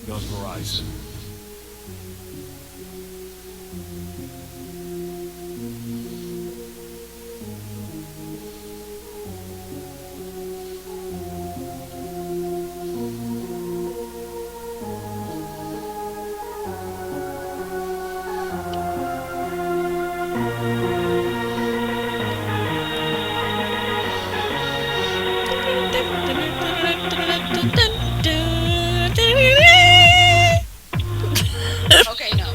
goes Verizon. Okay, no.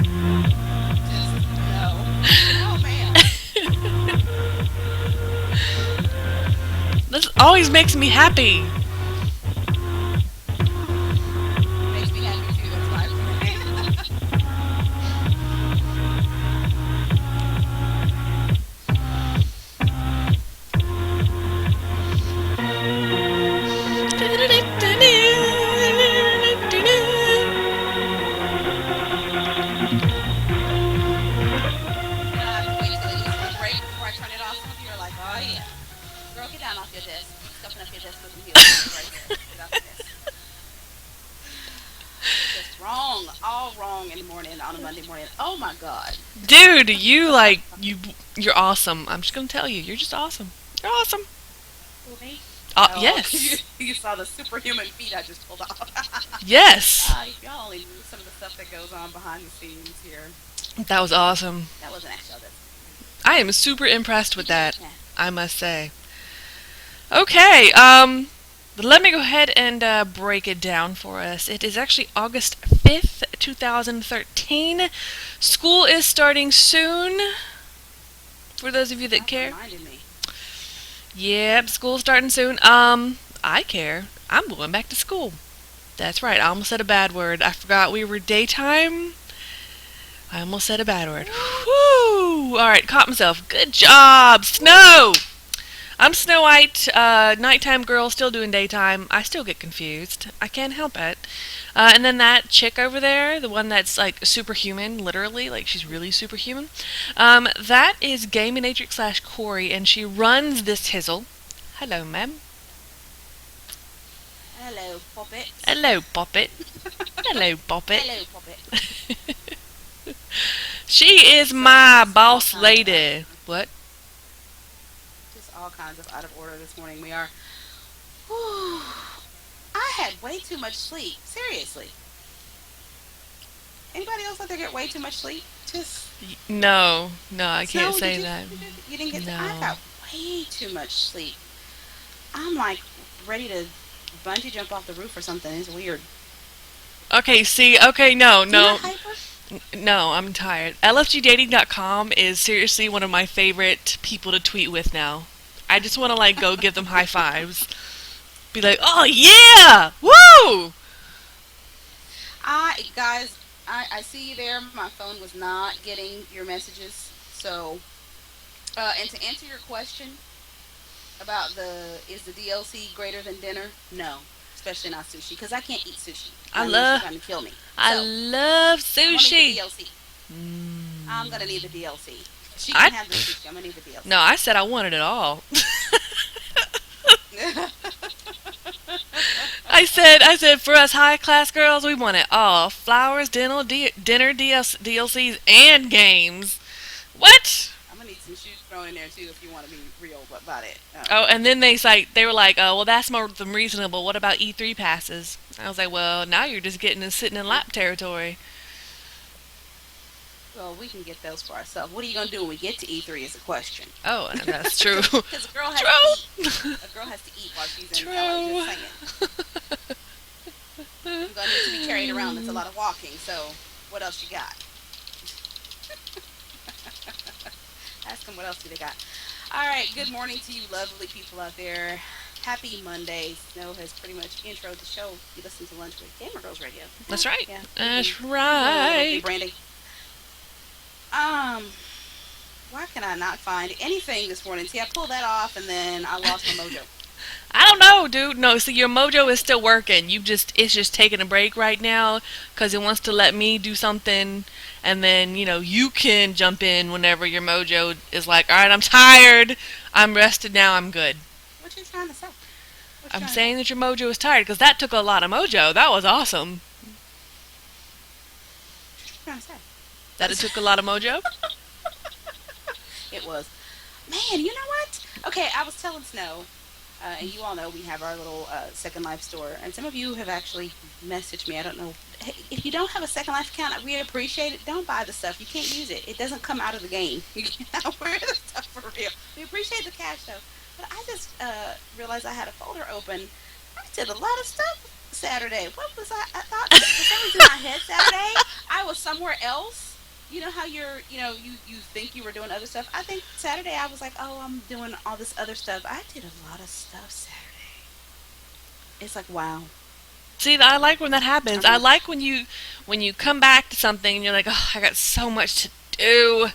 Just no. No, ma'am. This always makes me happy. Makes me happy too. That's why I play. You know, I have to wait till it needs to break before I turn it off. Some of you are like, oh yeah. Girl, get down off your desk. You stuffing up your desk with some heels. Stay right there. Get off your desk. Just wrong. All wrong in the morning on a Monday morning. Oh my God. Dude, you're awesome. I'm just gonna tell you, you're just awesome. You're awesome. Who, me? Oh, Yes. you saw the superhuman feat I just pulled off. Yes. If y'all only knew some of the stuff that goes on behind the scenes here. That was awesome. That wasn't actually all that. I am super impressed with that, Yeah. I must say. Okay, let me go ahead and break it down for us. It is actually August 5th, 2013. School is starting soon. For those of you that Stop care. reminding me. Yep, school's starting soon. I care. I'm going back to school. That's right, I almost said a bad word. I forgot we were daytime. I almost said a bad word. Woo! Alright, caught myself. Good job, Snow! I'm Snow White, nighttime girl, still doing daytime. I still get confused. I can't help it. And then that chick over there, the one that's like superhuman, literally, like she's really superhuman. That is Gaminatrix slash Cori, and she runs this hizzle. Hello, ma'am. Hello, puppet. Hello, Poppet. Hello, Poppet. Hello, puppet. She is my boss lady. What? Just all kinds of out of order this morning. We are. Whew. I had way too much sleep. Seriously. Anybody else out there get way too much sleep? Just No, no, I can't Snow. say that. You didn't get. I No. got way too much sleep. I'm like ready to bungee jump off the roof or something. It's weird. Okay, see, okay, no, Do you no, not hyper? no, I'm tired. LFGdating.com is seriously one of my favorite people to tweet with now. I just want to like go give them high fives. Be like, oh yeah! Woo! I see you there. My phone was not getting your messages. So, and to answer your question about is the DLC greater than dinner? No, especially not sushi because I can't eat sushi. I I know she's love, trying to kill me. I So love I'm gonna need the sushi. DLC. I'm Mm. gonna need the DLC. She I can have the sushi. I'm gonna need the DLC. no, I said I wanted it all. I said for us high class girls, we want it all: flowers, dinner, DLCs, and games. What? I'm gonna need some shoes thrown in there too if you want to be real about it. Oh, and then they were like, oh, well, that's more than reasonable. What about E3 passes? I was like, well, now you're just getting and sitting in lap territory. Well, we can get those for ourselves. What are you gonna do when we get to E3? Is a question. Oh, and that's true. Because a girl has to True. eat. A girl has to eat while she's in LA. True. Just saying. I'm gonna need to be carried around. That's a lot of walking. So, what else you got? Ask them what else do they got. All right. Good morning to you, lovely people out there. Happy Monday. Snow has pretty much introed the show. You listen to Lunch with Gamer Girls Radio. That's right. Yeah. That's Doing a little right. rebranding. Um, why can I not find anything this morning? See, I pulled that off and then I lost my mojo. I don't know, dude. No, see, your mojo is still working. It's just taking a break right now because it wants to let me do something, and then you can jump in whenever your mojo is like, all right, I'm tired, I'm rested now, I'm good. What you trying to say? What you I'm trying to say? saying that your mojo is tired because that took a lot of mojo. That was awesome. What you trying to That it say? took a lot of mojo. It was. Man, you know what? Okay, I was telling Snow, and you all know we have our little Second Life store, and some of you have actually messaged me. I don't know. Hey, if you don't have a Second Life account, we appreciate it. Don't buy the stuff. You can't use it. It doesn't come out of the game. You cannot wear the stuff for real. We appreciate the cash though. But I just realized I had a folder open. I did a lot of stuff Saturday. What was I thought for some reason in my head Saturday I was somewhere else. You know how you think you were doing other stuff. I think Saturday I was like, oh, I'm doing all this other stuff. I did a lot of stuff Saturday. It's like, wow. See, I like when that happens. I'm I like, like when you come back to something and you're like, oh, I got so much to do,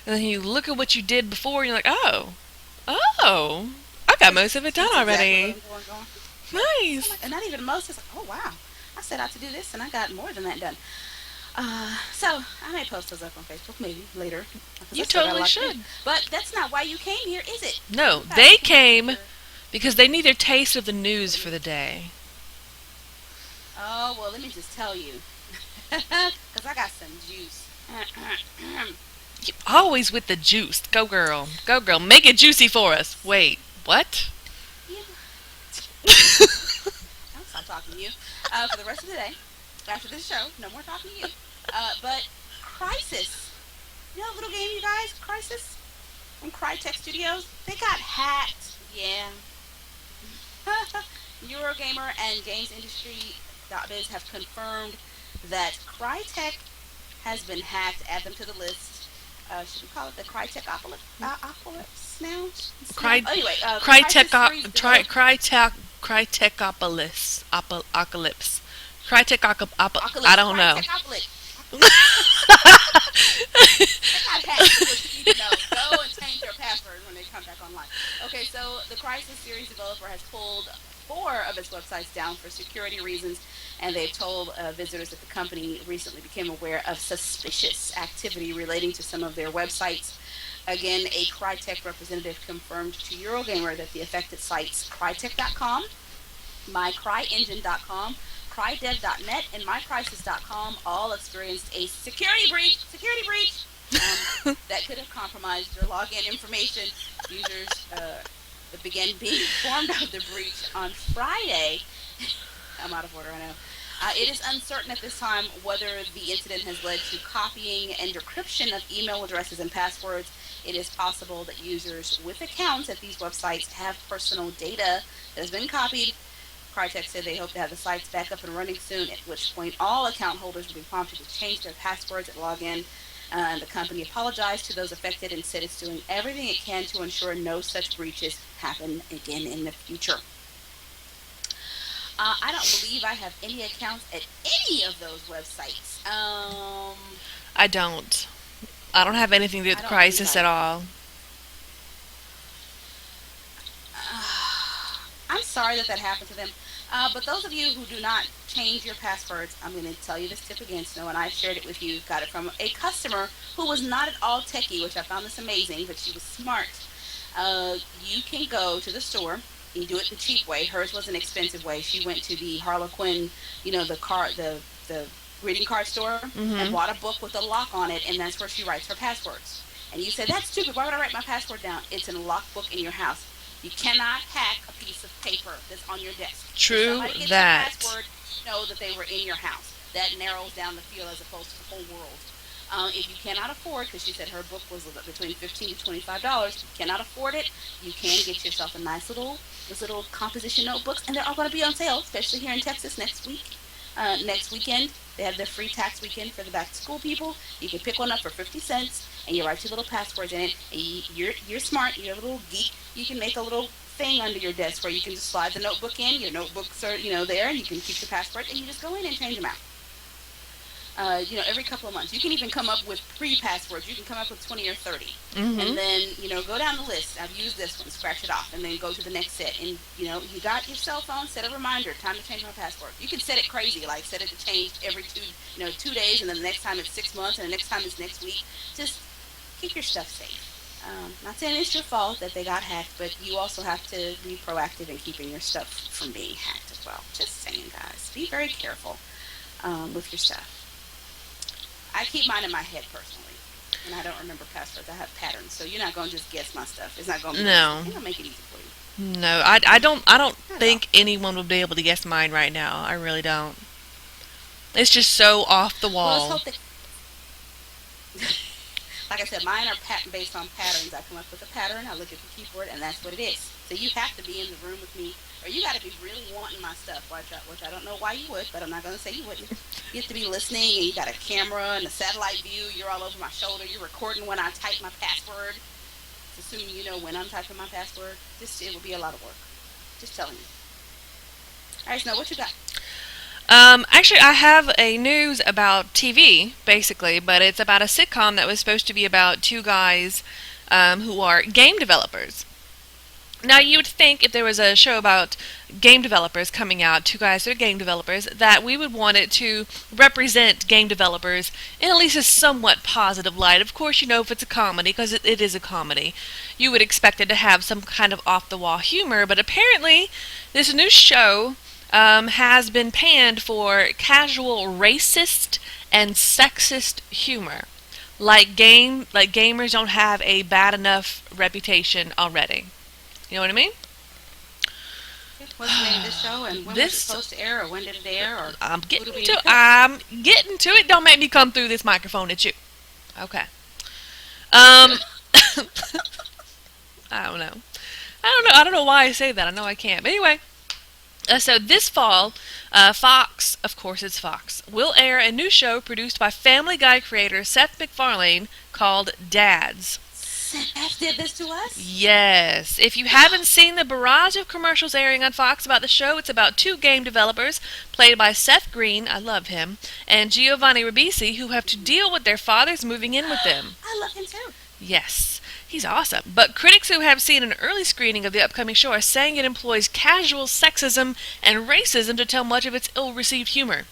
and then you look at what you did before and you're like, oh, I got most of it done that's exactly what already. I'm going. So I'm Nice. like, and not even most. It's like, oh wow, I set out to do this and I got more than that done. So I may post those up on Facebook maybe later because I You still got a totally lot to do. should. But that's not why you came here, is it? No, You guys they came came here. because they need their taste of the news for the day. Oh well, let me just tell you, because I got some juice. You always with the juice. Go girl. Go girl. Make it juicy for us. Wait, what? Yeah, I'll stop talking to you for the rest of the day. After this show, no more talking to you. But Crisis, you know, the little game, you guys, Crisis from Crytek Studios, they got hacked. Yeah. Eurogamer and Games Industry.biz have confirmed that Crytek has been hacked. Add them to the list. Should we call it the Crytek apocalypse now? Cry, Anyway, cry tech, Crisis series try, developed cry techopolis, apocalypse, cry tech, I Oculus, don't know. Crytek Oculus. They got hacked. Is what you need to know. Go and change your password when they come back online. Okay, so the Crisis series developer has pulled four of its websites down for security reasons, and they've told visitors that the company recently became aware of suspicious activity relating to some of their websites. Again, a Crytek representative confirmed to Eurogamer that the affected sites Crytek.com, mycryengine.com, crydev.net, and mycrisis.com all experienced a security breach that could have compromised your login information. Users began being informed of the breach on Friday. I'm out of order, I know. It is uncertain at this time whether the incident has led to copying and decryption of email addresses and passwords. It is possible that users with accounts at these websites have personal data that has been copied. Crytek said they hope to have the sites back up and running soon, at which point all account holders will be prompted to change their passwords at login. The company apologized to those affected and said it's doing everything it can to ensure no such breaches happen again in the future. I don't believe I have any accounts at any of those websites. I don't. I don't have anything to do I with don't believe crisis I. at all. I'm sorry that that happened to them. But those of you who do not change your passwords, I'm going to tell you this tip again, Snow, and I shared it with you. Got it from a customer who was not at all techie, which I found this amazing, but she was smart. You can go to the store and do it the cheap way. Hers was an expensive way. She went to the Harlequin, the greeting card store, and Mm-hmm. bought a book with a lock on it, and that's where she writes her passwords. And you said, that's stupid. Why would I write my password down? It's in a locked book in your house. You cannot hack a piece of paper that's on your desk. If True somebody gets your that. password, know that they were in your house. That narrows down the field as opposed to the whole world. If you cannot afford, because she said her book was between $15 to $25, if you cannot afford it, you can get yourself a nice those little composition notebooks, and they're all going to be on sale, especially here in Texas next week. Next weekend, they have their free tax weekend for the back to school people. You can pick one up for 50 cents, and you write your little passwords in it. And you're smart. You're a little geek. You can make a little thing under your desk where you can just slide the notebook in. Your notebooks are there, and you can keep your password, and you just go in and change them out. Every couple of months. You can even come up with pre-passwords. You can come up with 20 or 30. Mm-hmm. And then, go down the list. I've used this one, scratch it off, and then go to the next set. And, you got your cell phone, set a reminder, time to change my password. You can set it crazy, like set it to change every 2 days, and then the next time it's 6 months, and the next time it's next week. Just keep your stuff safe. Not saying it's your fault that they got hacked, but you also have to be proactive in keeping your stuff from being hacked as well. Just saying, guys, be very careful with your stuff. I keep mine in my head personally, and I don't remember passwords. I have patterns, so you're not gonna just guess my stuff. It's not gonna be easy. No. I'm gonna make it easy for you. No, I don't Not at all. think anyone would be able to guess mine right now. I really don't. It's just so off the Well, let's wall. hope that. Like I said, mine are based on patterns. I come up with a pattern. I look at the keyboard, and that's what it is. So you have to be in the room with me, or you got to be really wanting my stuff, which I don't know why you would, but I'm not gonna say you wouldn't. You have to be listening, and you got a camera and a satellite view. You're all over my shoulder. You're recording when I type my password. Assuming you know when I'm typing my password. Just it will be a lot of work. Just telling you. All right, Snow, what you got? Actually, I have a news about TV, basically, but it's about a sitcom that was supposed to be about two guys who are game developers. Now, you would think if there was a show about game developers coming out, two guys that are game developers, that we would want it to represent game developers in at least a somewhat positive light. Of course, if it's a comedy, because it is a comedy, you would expect it to have some kind of off the wall humor, but apparently, this new show has been panned for casual racist and sexist humor. Like gamers don't have a bad enough reputation already. You know what I mean? Yeah, what's the name of this show, and when was it This supposed to air, or when did it air, or I'm who do getting we to. pick? I'm getting to it. Don't make me come through this microphone at you. Okay. Um, I don't know. I don't know why I say that. I know I can't. But anyway, so this fall, Fox, of course it's Fox, will air a new show produced by Family Guy creator Seth MacFarlane called Dads. Seth did this to us. Yes. If you haven't seen the barrage of commercials airing on Fox about the show, it's about two game developers, played by Seth Green, I love him, and Giovanni Ribisi, who have to deal with their fathers moving in with them. I love him too. Yes, he's awesome. But critics who have seen an early screening of the upcoming show are saying it employs casual sexism and racism to tell much of its ill-received humor.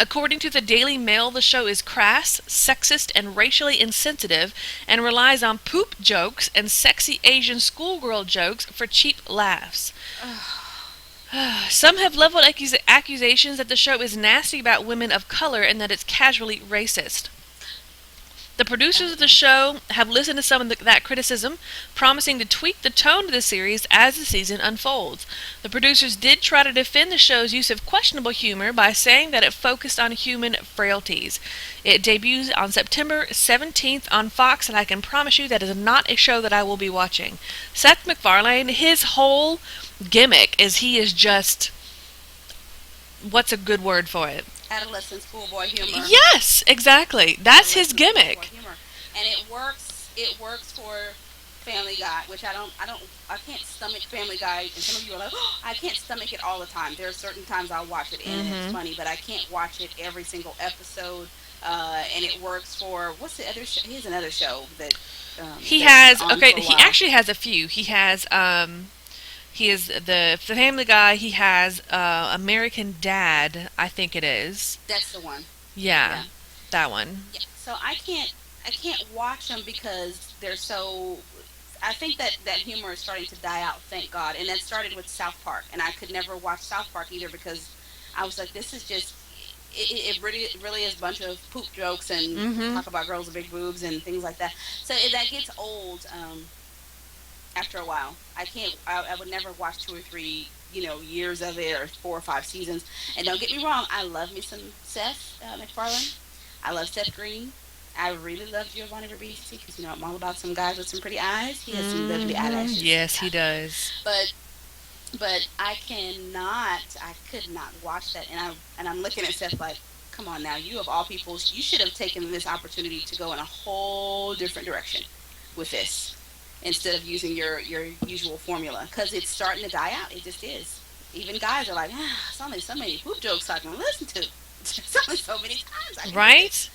According to the Daily Mail, the show is crass, sexist, and racially insensitive, and relies on poop jokes and sexy Asian schoolgirl jokes for cheap laughs. Some have leveled accusations that the show is nasty about women of color and that it's casually racist. The producers of the show have listened to some of that criticism, promising to tweak the tone of the series as the season unfolds. The producers did try to defend the show's use of questionable humor by saying that it focused on human frailties. It debuts on September 17th on Fox, and I can promise you that is not a show that I will be watching. Seth MacFarlane, his whole gimmick is he is just... what's a good word for it? Adolescent schoolboy humor. Yes, exactly. That's his Adolescent schoolboy gimmick. humor, and it works. It works for Family Guy, which I can't stomach Family Guy. And some of you are like, oh, I can't stomach it all the time. There are certain times I'll watch it and it's funny, but I can't watch it every single episode. And it works for what's the other show? He has another show that He that's has on okay. for a He while. actually has a few. He is the Family Guy. He has American Dad. I think it is. That's the one. Yeah, Yeah. that one. Yeah. So I can't watch them because they're so. I think that humor is starting to die out. Thank God. And that started with South Park, and I could never watch South Park either because I was like, this is just. It really is a bunch of poop jokes and Mm-hmm. talk about girls with big boobs and things like that. So that gets old after a while. I can't. I would never watch 2 or 3 years of it or 4 or 5 seasons. And don't get me wrong, I love me some Seth MacFarlane. I love Seth Green. I really love Giovanni Ribisi because I'm all about some guys with some pretty eyes. He has some lovely eyelashes. Yes, he does. But I cannot. I could not watch that. And I'm looking at Seth like, come on now, you of all people, you should have taken this opportunity to go in a whole different direction with this instead of using your usual formula because it's starting to die out. It just is. Even guys are like, it's only so many poop jokes I can listen to. It's only so many times I can do this. Right?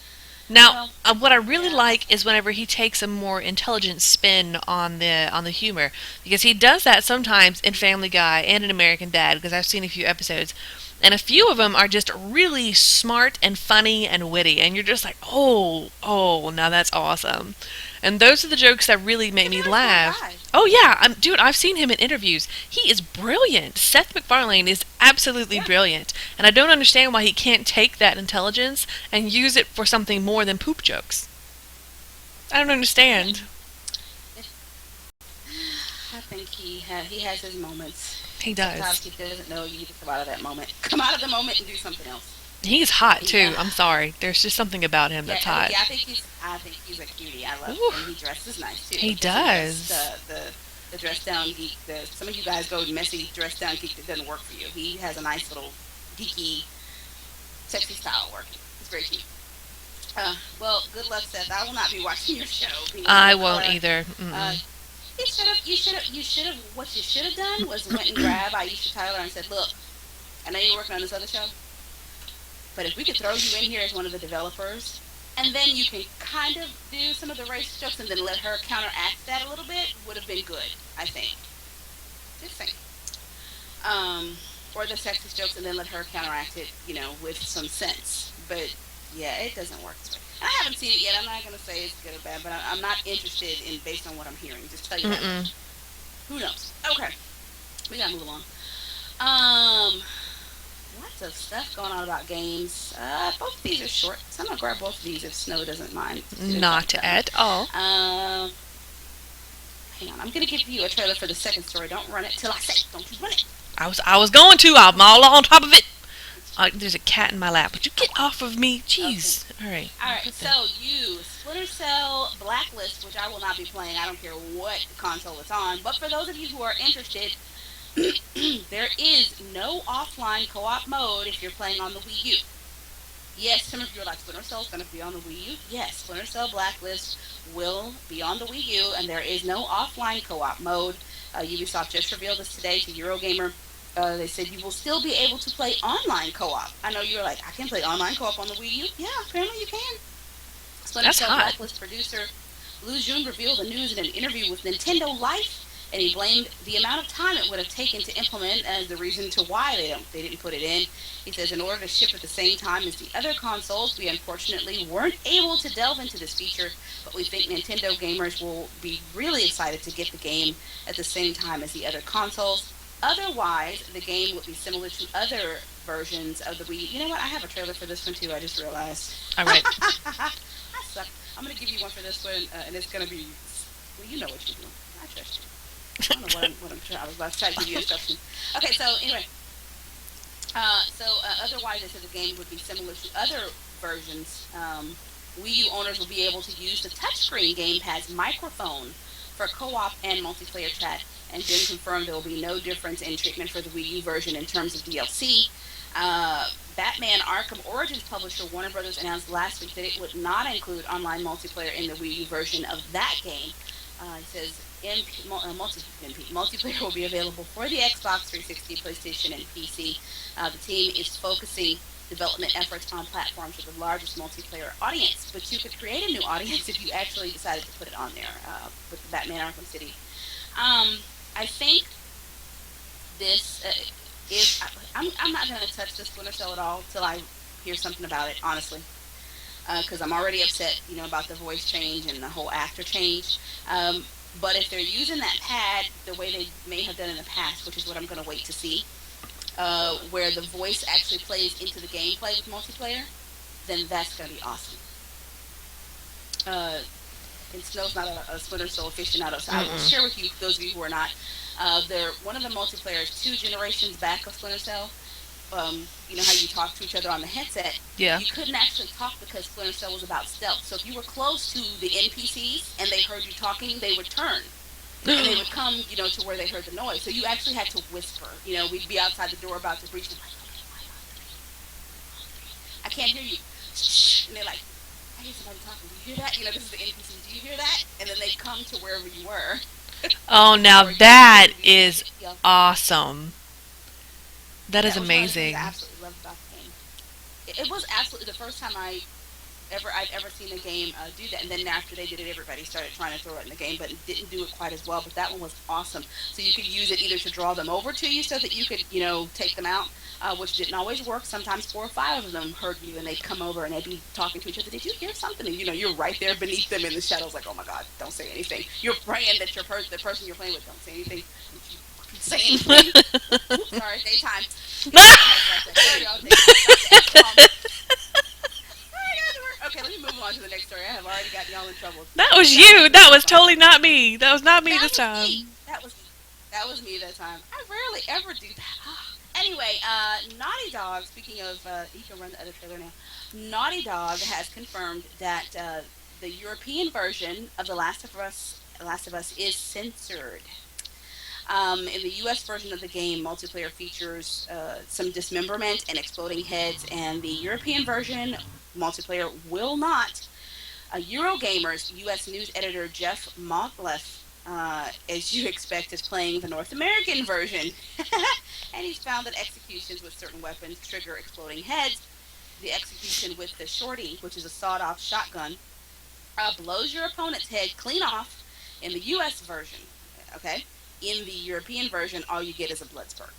Now, Well, what I really yeah, like is whenever he takes a more intelligent spin on the humor, because he does that sometimes in Family Guy and in American Dad. Because I've seen a few episodes, and a few of them are just really smart and funny and witty, and you're just like, oh, now that's awesome. And those are the jokes that really he's make a me very smart laugh. guy. Oh yeah, dude, I've seen him in interviews. He is brilliant. Seth MacFarlane is absolutely Yeah. brilliant, and I don't understand why he can't take that intelligence and use it for something more than poop jokes. I don't understand. I think he has his moments. He Sometimes does. he doesn't know you need to come out of that moment. Come out of the moment and do something else. He's hot Yeah, too. I'm sorry. There's just something about him yeah, that's hot. yeah. I think he's a cutie. I love, Ooh, and he dresses nice too. he He doesn't dress does. the dress down geek. Some of you guys go messy dress down geek that doesn't work for you. He has a nice little geeky, sexy style working. It's very cute. Well, good luck, Seth. I will not be watching your show. I won't either. Uh, Mm-mm. what you should have done was went and grabbed Aisha Tyler and said, look, I know you're working on this other show, but if we could throw you in here as one of the developers, and then you can kind of do some of the race jokes and then let her counteract that a little bit, would have been good, I think. Just saying. Um, or the sexist jokes and then let her counteract it, with some sense. But yeah, it doesn't work this way. And I haven't seen it yet. I'm not going to say it's good or bad, but I'm not interested in based on what I'm hearing. Just tell you that Mm-mm. much. Who knows? Okay, we gotta move along. Um, Lots of stuff going on about games. Both of these are short, so I'm gonna grab both of these if Snow doesn't mind. She didn't talk Not about me. at all. Um, Hang on. I'm gonna give you a trailer for the second story. Don't run it till I say. Don't you run it. I was going to. I'm all on top of it. There's a cat in my lap. Would you get off of me? Okay. Jeez. All right. All right. So you Splinter Cell Blacklist, which I will not be playing. I don't care what console it's on. But for those of you who are interested, there is no offline co-op mode if you're playing on the Wii U. Yes, some of you are like, Splinter Cell is going to be on the Wii U. Yes, Splinter Cell Blacklist will be on the Wii U, and there is no offline co-op mode. Ubisoft just revealed this today to Eurogamer. They said you will still be able to play online co-op. I know you're like, I can play online co-op on the Wii U. Yeah, apparently you can. Splinter That's Cell hot. Blacklist producer Lu Jun revealed the news in an interview with Nintendo Life, and he blamed the amount of time it would have taken to implement as the reason to why they didn't put it in. He says, in order to ship at the same time as the other consoles, we unfortunately weren't able to delve into this feature, but we think Nintendo gamers will be really excited to get the game at the same time as the other consoles. Otherwise, the game would be similar to other versions of the Wii. You know what? I have a trailer for this one too. I just realized. All right. I suck. I'm gonna give you one for this one, and it's gonna be. Well, you know what you're doing. I trust you. I don't know what I'm trying. I was about to try to give you instructions. Okay, so anyway, otherwise, they said the game would be similar to other versions. Wii U owners will be able to use the touchscreen gamepad's microphone for co-op and multiplayer chat, and Jim confirmed there will be no difference in treatment for the Wii U version in terms of DLC. Batman Arkham Origins publisher Warner Brothers announced last week that it would not include online multiplayer in the Wii U version of that game. It says multiplayer will be available for the Xbox 360, PlayStation, and PC. The team is focusing development efforts on platforms with the largest multiplayer audience, but you could create a new audience if you actually decided to put it on there with the Batman Arkham City. I think this is. I'm not going to touch the Splinter Cell at all till I hear something about it, honestly, because I'm already upset, about the voice change and the whole actor change. But if they're using that pad the way they may have done in the past, which is what I'm going to wait to see, where the voice actually plays into the gameplay with multiplayer, then that's going to be awesome. And Snow's not a Splinter Cell aficionado, so I will share with you, those of you who are not, they're one of the multiplayers 2 generations back of Splinter Cell. You know how you talk to each other on the headset? Yeah. You couldn't actually talk because Splinter Cell was about stealth. So if you were close to the NPCs and they heard you talking, they would turn. And they would come, to where they heard the noise. So you actually had to whisper. We'd be outside the door about to breach. And like, okay, quiet on 3. I can't hear you. Shh. And they're like, I hear somebody talking. Do you hear that? This is the NPC. Do you hear that? And then they come to wherever you were. Oh, now Or you that could be is yeah. awesome. That is That was one of the things amazing. I absolutely loved about the game. it was absolutely the first time I'd ever seen a game do that. And then after they did it, everybody started trying to throw it in the game, but it didn't do it quite as well. But that one was awesome. So you could use it either to draw them over to you so that you could, take them out, which didn't always work. Sometimes four or five of them heard you, and they'd come over and they'd be talking to each other. Did you hear something? And you're right there beneath them in the shadows, like, oh my God, don't say anything. You're praying that the person you're playing with don't say anything. Don't you fucking say anything. Oops, sorry, daytime. Sorry, y'all, daytime. Okay, let me move on to the next story. I have already gotten y'all in trouble. That was you. That was totally not me. That was not me That this was time. me. That was me that time. I rarely ever do that. Anyway, Naughty Dog. Speaking of, you can run the other trailer now. Naughty Dog has confirmed that the European version of Last of Us is censored. In the U.S. version of the game, multiplayer features some dismemberment and exploding heads, and the European version multiplayer will not. Eurogamer's U.S. news editor Jeff Motlef, as you expect, is playing the North American version, and he's found that executions with certain weapons trigger exploding heads. The execution with the shorty, which is a sawed-off shotgun, blows your opponent's head clean off in the U.S. version. Okay, in the European version, all you get is a blood spurt.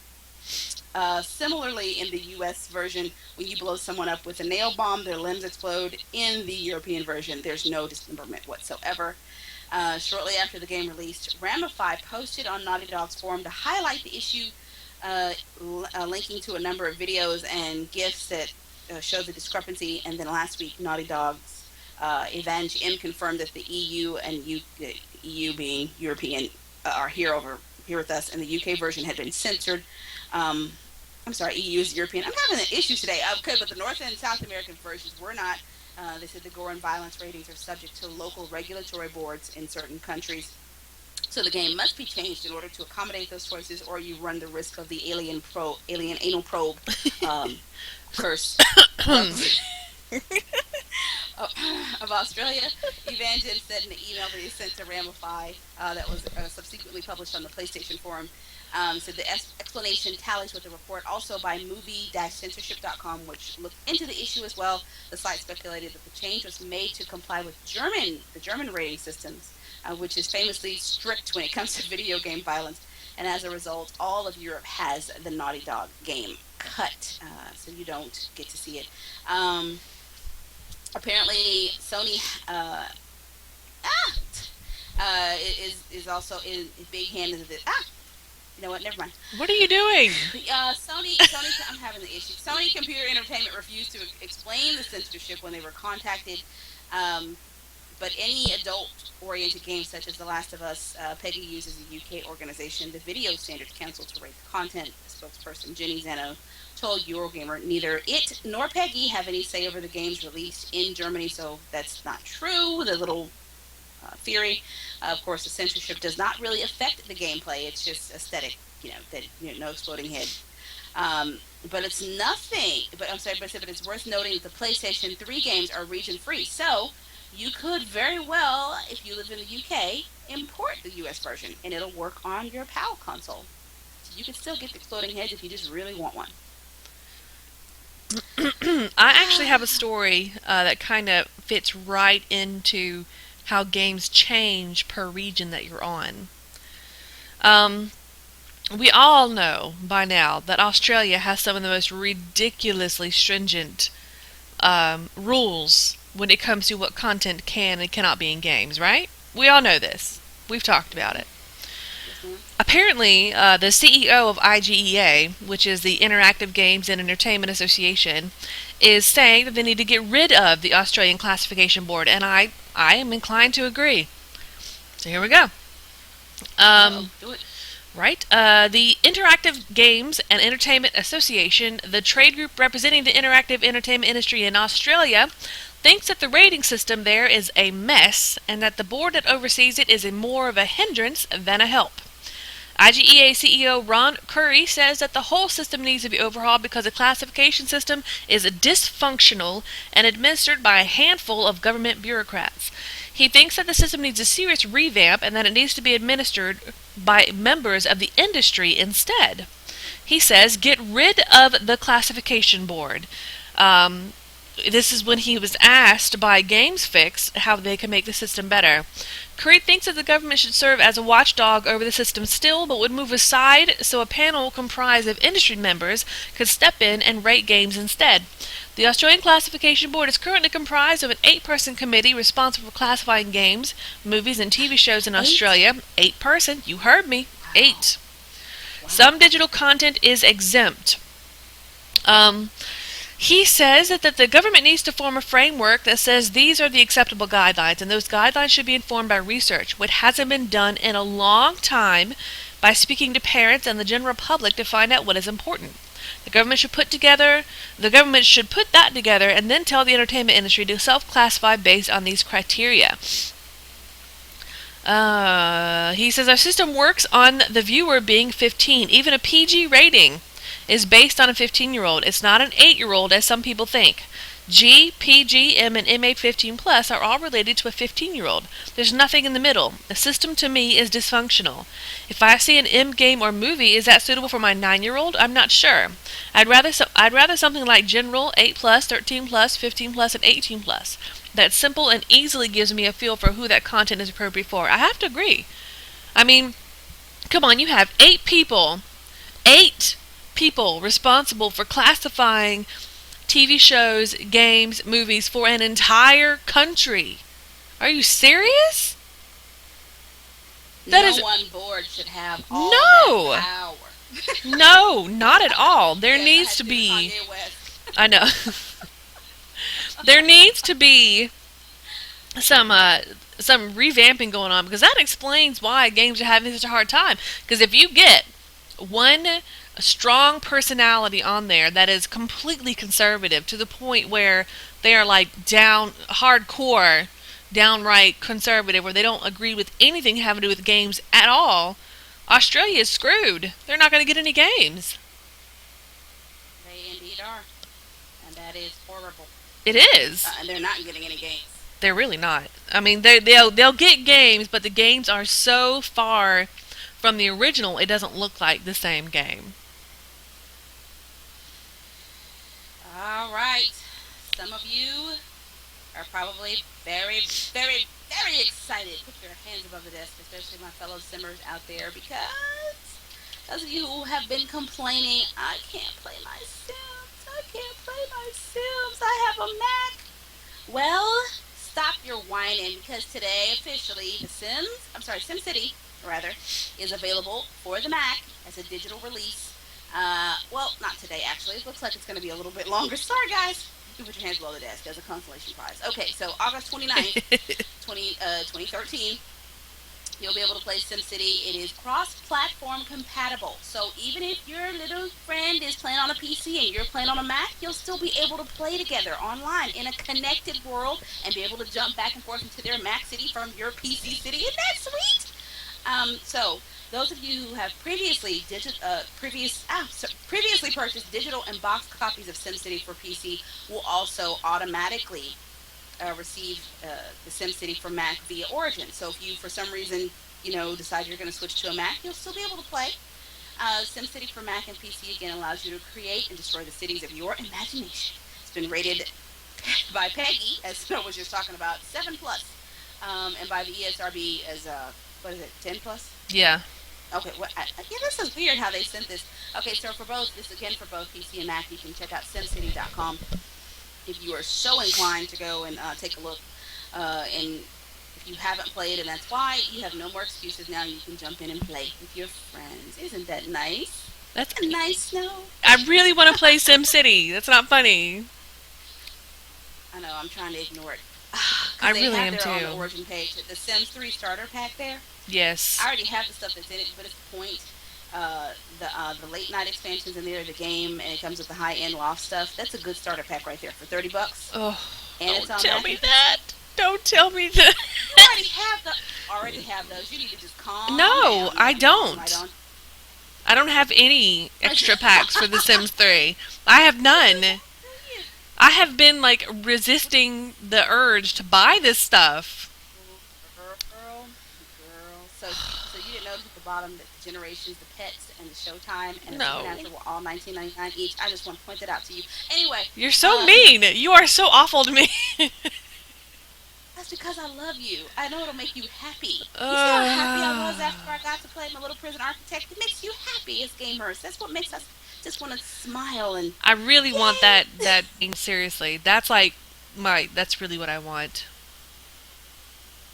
Similarly, in the US version, when you blow someone up with a nail bomb, their limbs explode. In the European version, there's no dismemberment whatsoever. Shortly after the game released, Ramify posted on Naughty Dog's forum to highlight the issue, linking to a number of videos and GIFs that show the discrepancy. And then last week, Naughty Dog's Evange M confirmed that the EU and the EU being European are here with us, and the UK version had been censored. I'm sorry, EU is European. I'm having an issue today. Okay, but the North and South American versions were not. They said the gore and violence ratings are subject to local regulatory boards in certain countries. So the game must be changed in order to accommodate those choices, or you run the risk of the alien anal probe curse of Australia. Evangelist said in an email that he sent to Ramify that was subsequently published on the PlayStation forum. Said the explanation tallies with a report also by movie-censorship.com, which looked into the issue as well. The site speculated that the change was made to comply with the German rating systems, which is famously strict when it comes to video game violence. And as a result, all of Europe has the Naughty Dog game cut, so you don't get to see it. Apparently, Sony is also in big hand into this. You know what? Never mind. What are you doing? Sony. I'm having the issue. Sony Computer Entertainment refused to explain the censorship when they were contacted. But any adult-oriented games such as The Last of Us, Peggy uses a UK organization, the Video Standards Council, to rate the content. The spokesperson Jenny Zeno told Eurogamer neither it nor Peggy have any say over the games released in Germany, so that's not true. The little theory. Of course, the censorship does not really affect the gameplay. It's just aesthetic, no exploding head. But it's nothing. But it's worth noting that the PlayStation 3 games are region free. So you could very well, if you live in the UK, import the US version, and it'll work on your PAL console. So you can still get the exploding heads if you just really want one. I actually have a story that kind of fits right into how games change per region that you're on. We all know by now that Australia has some of the most ridiculously stringent rules when it comes to what content can and cannot be in games, right? We all know this. We've talked about it. Apparently, the CEO of IGEA, which is the Interactive Games and Entertainment Association, is saying that they need to get rid of the Australian Classification Board, and I am inclined to agree. So here we go. Do it. Right. The Interactive Games and Entertainment Association, the trade group representing the interactive entertainment industry in Australia, thinks that the rating system there is a mess and that the board that oversees it is more of a hindrance than a help. IGEA CEO Ron Cori says that the whole system needs to be overhauled because the classification system is dysfunctional and administered by a handful of government bureaucrats. He thinks that the system needs a serious revamp and that it needs to be administered by members of the industry instead. He says, get rid of the classification board. Um, this is when he was asked by GamesFix how they can make the system better. Curry thinks that the government should serve as a watchdog over the system still, but would move aside so a panel comprised of industry members could step in and rate games instead. The Australian Classification Board is currently comprised of an 8-person committee responsible for classifying games, movies, and TV shows in Australia. 8-person, you heard me. Wow. 8. Wow. Some digital content is exempt. He says that the government needs to form a framework that says these are the acceptable guidelines, and those guidelines should be informed by research, which hasn't been done in a long time, by speaking to parents and the general public to find out what is important. The government should put that together and then tell the entertainment industry to self-classify based on these criteria. He says our system works on the viewer being 15. Even a PG rating is based on a 15-year-old. It's not an 8-year-old as some people think. G, PG, M, and MA 15 plus are all related to a 15-year-old. There's nothing in the middle. The system to me is dysfunctional. If I see an M game or movie, is that suitable for my 9-year-old? I'm not sure. I'd rather something like General 8 plus, 13 plus, 15 plus, and 18 plus. That's simple and easily gives me a feel for who that content is appropriate for. I have to agree. I mean, come on, you have 8 people responsible for classifying TV shows, games, movies for an entire country. Are you serious? No one board should have all that power. No, not at all. There Yes, needs I to had be. Kanye West. I know. There needs to be some revamping going on, because that explains why games are having such a hard time. Because if you get one strong personality on there that is completely conservative to the point where they are like hardcore, downright conservative, where they don't agree with anything having to do with games at all, Australia is screwed. They're not going to get any games. They indeed are. And that is horrible. It is. And they're not getting any games. They're really not. I mean, they'll get games, but the games are so far from the original, it doesn't look like the same game. All right. Some of you are probably very, very, very excited. Put your hands above the desk, especially my fellow simmers out there, because those of you who have been complaining, I can't play my Sims. I can't play my Sims. I have a Mac. Well, stop your whining, because today officially SimCity rather is available for the Mac as a digital release. Well, not today actually. It looks like it's going to be a little bit longer. Sorry guys. You put your hands below the desk as a consolation prize. Okay, so August 29th, 2013, you'll be able to play SimCity. It is cross-platform compatible. So even if your little friend is playing on a PC and you're playing on a Mac, you'll still be able to play together online in a connected world and be able to jump back and forth into their Mac city from your PC city. Isn't that sweet? So those of you who have previously purchased digital and box copies of SimCity for PC will also automatically receive the SimCity for Mac via Origin. So if you, for some reason, decide you're going to switch to a Mac, you'll still be able to play. SimCity for Mac and PC again allows you to create and destroy the cities of your imagination. It's been rated by Peggy, as Snow was just talking about, 7+, and by the ESRB as 10+? Yeah. Okay, this is weird how they sent this. Okay, so for both PC and Mac, you can check out SimCity.com if you are so inclined to go and take a look. And if you haven't played, and that's why, you have no more excuses now. You can jump in and play with your friends. Isn't that nice? That's nice, Snow. I really want to play SimCity. That's not funny. I know, I'm trying to ignore it. I really am too. On too. the Origin page, the Sims 3 starter pack there. Yes. I already have the stuff that's in it, but it's the point. The late night expansions in there, the game, and it comes with the high end loft stuff. That's a good starter pack right there for $30. Oh, and don't it's on tell Mac me and that. Don't tell me that. You already have those. You need to just calm No, down. I don't. I don't have any extra packs for The Sims 3. I have none. I have been resisting the urge to buy this stuff. Girl. So you didn't notice at the bottom that the Generations, the Pets, and the Showtime, and the No. Supernatural were all $19.99 each. I just want to point that out to you. Anyway, You're so mean. You are so awful to me. that's because I love you. I know it'll make you happy. You see how happy I was uh, after I got to play my little prison architect? It makes you happy as gamers. That's what makes us just want to smile and I really want yay. that being seriously. That's like that's really what I want.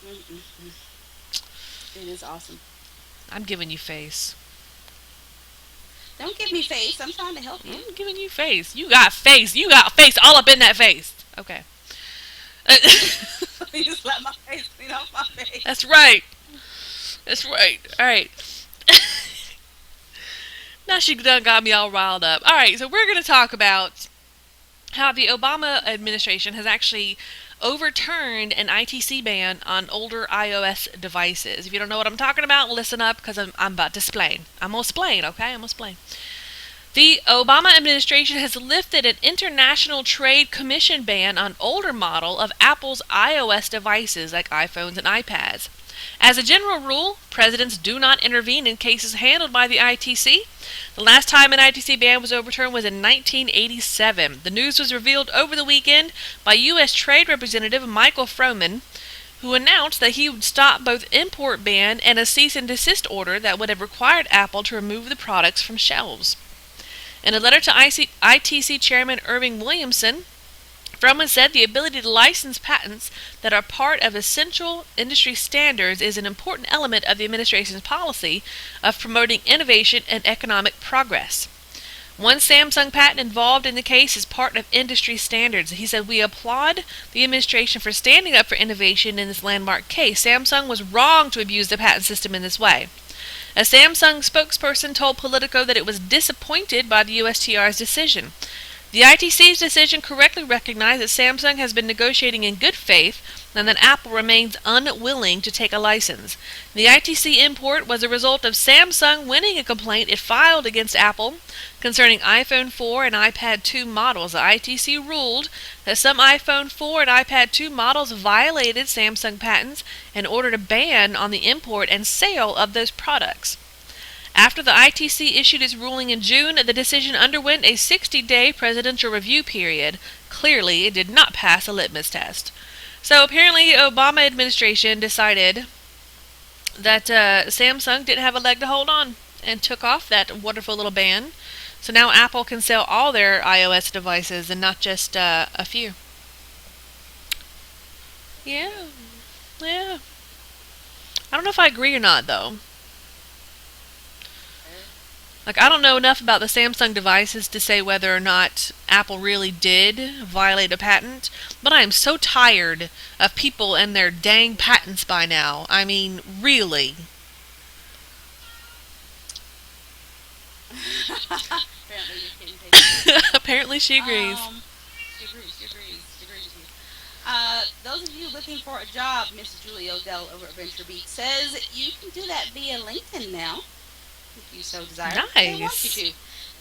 Mm-mm-mm. It is awesome. I'm giving you face. Don't give me face. I'm trying to help you. I'm giving you face. You got face. You got face all up in that face. Okay. You just let my face clean off my face. That's right. That's right. All right. Now she done got me all riled up. All right, so we're going to talk about how the Obama administration has actually overturned an ITC ban on older iOS devices. If you don't know what I'm talking about, listen up because I'm about to explain. I'm going to explain, okay? I'm going to explain. The Obama administration has lifted an international trade commission ban on older model of Apple's iOS devices like iPhones and iPads. As a general rule, presidents do not intervene in cases handled by the ITC. The last time an ITC ban was overturned was in 1987. The news was revealed over the weekend by U.S. Trade Representative Michael Froman, who announced that he would stop both import ban and a cease and desist order that would have required Apple to remove the products from shelves. In a letter to ITC Chairman Irving Williamson, Froman said the ability to license patents that are part of essential industry standards is an important element of the administration's policy of promoting innovation and economic progress. One Samsung patent involved in the case is part of industry standards. He said, "We applaud the administration for standing up for innovation in this landmark case. Samsung was wrong to abuse the patent system in this way." A Samsung spokesperson told Politico that it was disappointed by the USTR's decision. The ITC's decision correctly recognized that Samsung has been negotiating in good faith and that Apple remains unwilling to take a license. The ITC import was a result of Samsung winning a complaint it filed against Apple concerning iPhone 4 and iPad 2 models. The ITC ruled that some iPhone 4 and iPad 2 models violated Samsung patents and ordered a ban on the import and sale of those products. After the ITC issued its ruling in June, the decision underwent a 60-day presidential review period. Clearly, it did not pass a litmus test. So apparently, the Obama administration decided that Samsung didn't have a leg to hold on and took off that wonderful little ban. So now Apple can sell all their iOS devices and not just a few. Yeah. Yeah. I don't know if I agree or not, though. Like, I don't know enough about the Samsung devices to say whether or not Apple really did violate a patent, but I am so tired of people and their dang patents by now. I mean, really. Apparently you're getting paid. Apparently she agrees. She agrees with you. Those of you looking for a job, Miss Julie Odell over at Venture Beat says you can do that via LinkedIn now, if you so desire. They want you Nice. to.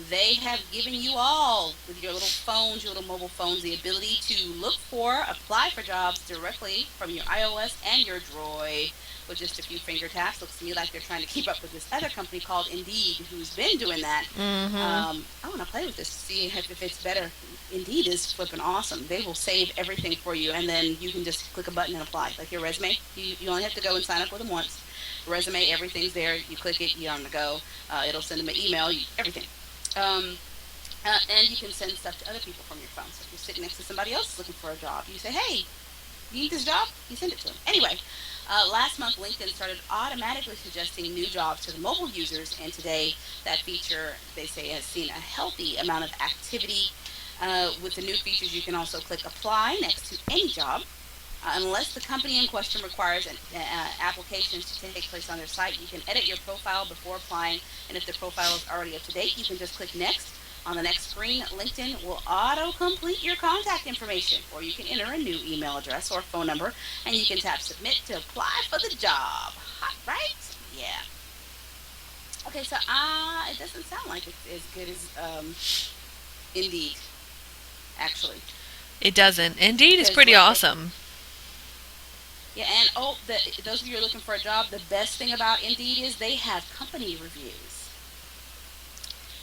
They have given you all, with your little phones, your little mobile phones, the ability to look for, apply for jobs directly from your iOS and your Droid with just a few finger taps. Looks to me like they're trying to keep up with this other company called Indeed, who's been doing that. Mm-hmm. I want to play with this to see if it's better. Indeed is flipping awesome. They will save everything for you, and then you can just click a button and apply. Like your resume, you only have to go and sign up with them once. Resume, everything's there. You click it, you're on the go. It'll send them an email, everything. Um, and you can send stuff to other people from your phone. So if you're sitting next to somebody else looking for a job, you say, "Hey, you need this job?" You send it to them. Anyway, last month LinkedIn started automatically suggesting new jobs to the mobile users, and today that feature, they say, has seen a healthy amount of activity. With the new features, you can also click apply next to any job. Unless the company in question requires applications to take place on their site, you can edit your profile before applying, and if the profile is already up to date, you can just click next. On the next screen, LinkedIn will auto-complete your contact information, or you can enter a new email address or phone number, and you can tap submit to apply for the job. Hot, right? Yeah. Okay, so it doesn't sound like it's as good as Indeed, actually. It doesn't. Indeed is Because pretty what awesome. Yeah, and those of you who are looking for a job, the best thing about Indeed is they have company reviews.